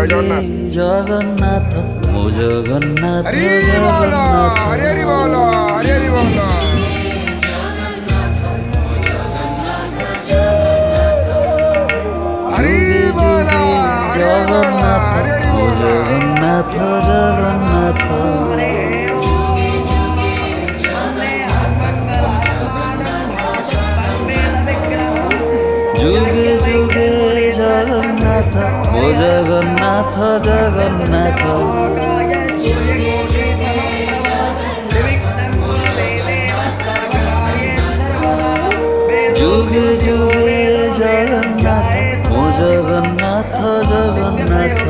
জয় জগন্নাথ। জগন্নাথ ও জগন্নাথ হরি বল, হরি হরি বল, হরি হরি বল। হরি বল, হরি হরি বল, জগন্নাথ হরি হরি ও বল। জগন্নাথ জগন্নাথ যুগে যুগে জগন্নাথ ও জগন্নাথ জগন্নাথ যুগে যুগে জগন্নাথ ও জগন্নাথ জগন্নাথ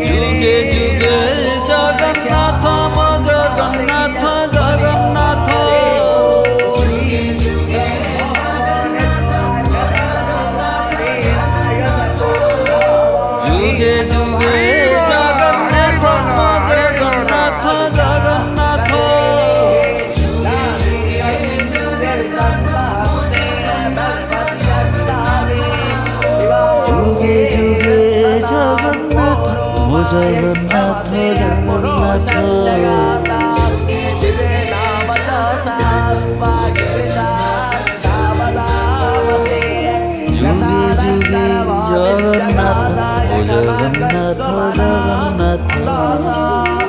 যুগে যুগে জগন্নাথ ও জগন্নাথ জগন্নাথ যুগে যুগে জগন্নাথ ও জগন্নাথ জগন্নাথ যুগে যুগে জগন্নাথ ও জগন্নাথ জগন্নাথ যুগে যুগে জগন্নাথ ও জগন্নাথ জগন্নাথ